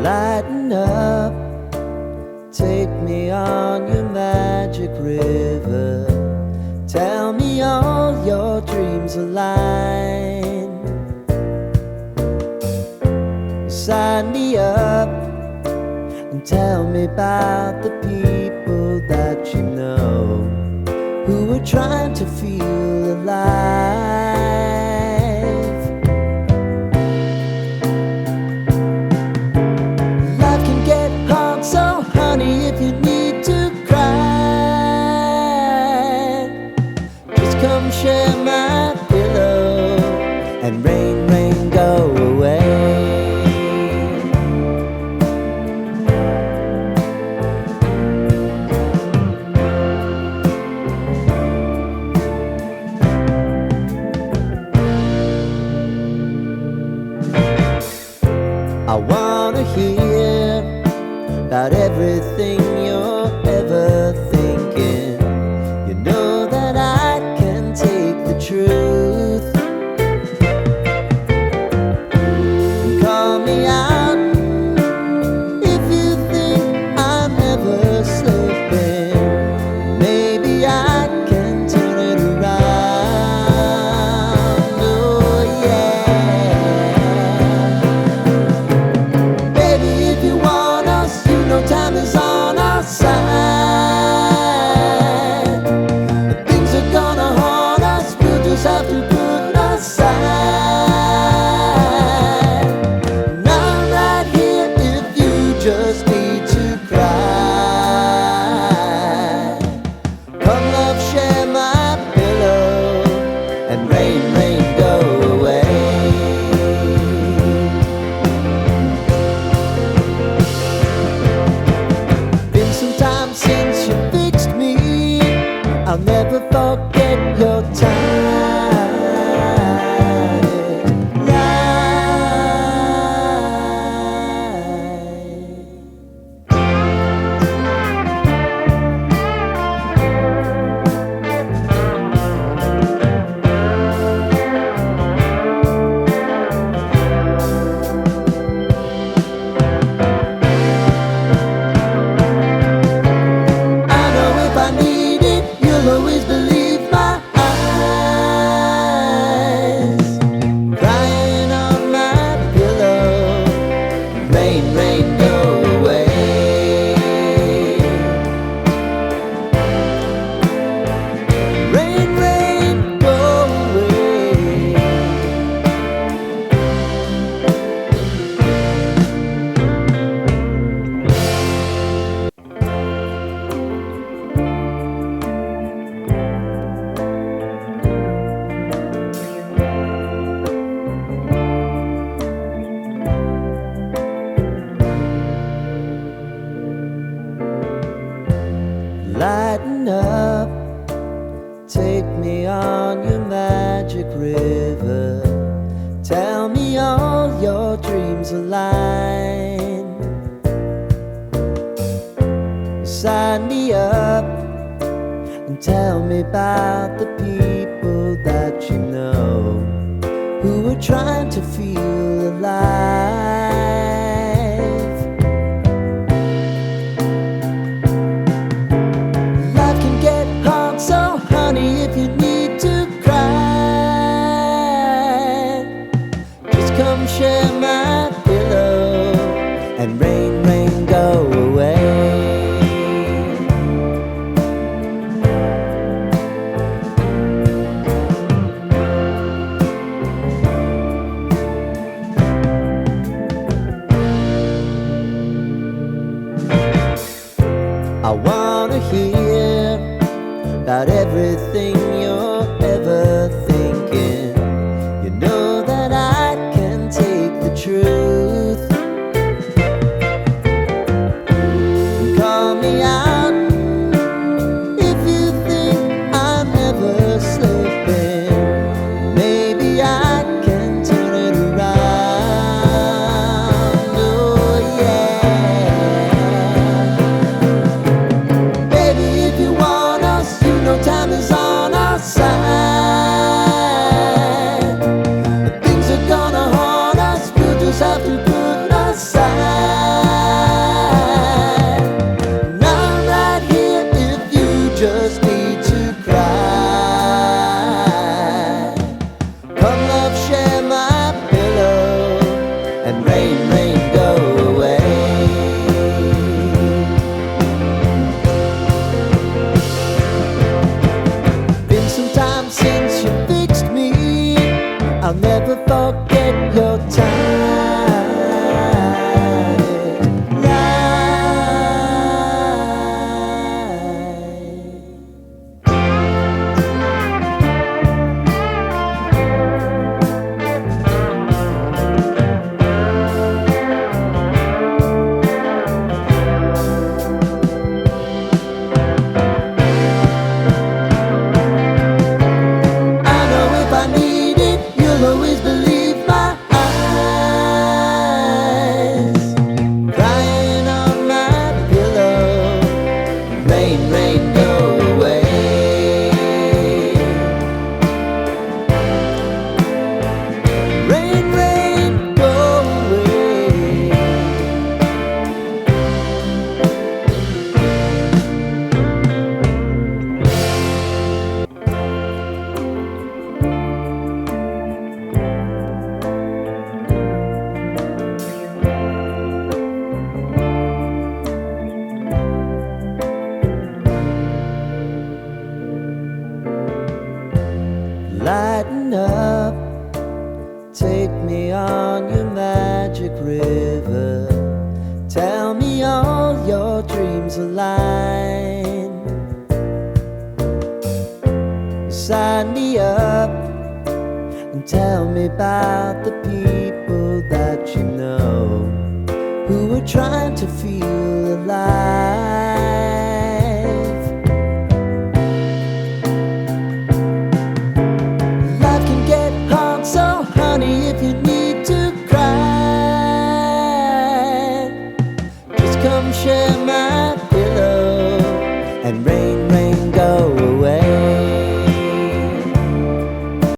Lighten up, take me on your magic river. Tell me all your dreams align. Sign me up and tell me about the people that you know who are trying to feel alive. Life can get hard, so honey, if you need to cry, just come share my pillow and rain, rain, go away. I wanna hear about everything you're ever thinking. You know that I can take the truth. Call me out if you think I'm ever slipping. Maybe I can turn it around. Oh yeah. Baby, if you want us, you know time is on our side. If things are gonna haunt us, we'll just have to put aside. And I'm right here if you just need to cry. Come love, share my pillow and rain, rain, go away. Been some time since you fixed me. I'll never forget your time. I know if I need it, you'll always believe my eyes. Crying on my pillow, rain, rain, go away. Rain, rain, go away. Lighten up, take me on your magic river. Tell me all your dreams align. Sign me up and tell me about the people that you know who are trying to feel alive. Life can get hard, so honey, if you need to cry, just come share my pillow and rain, rain, go away. I wanna hear about everything you're ever thinking. You know that I can take the truth. Call me out if you think I'm ever slipping. Maybe I can turn it around. Oh yeah. Baby, if you want us, you know time is on our side. If things are gonna haunt us, we'll just have to put aside. and rain, rain, go away. Been some time since you fixed me, I'll never forget your time. Always believe my eyes, crying on my pillow. Rain, rain, go away. Rain, rain, go away. Lighten up, take me on your magic river. Tell me all your dreams align. Sign me up and tell me about the people that you know who are trying to feel alive.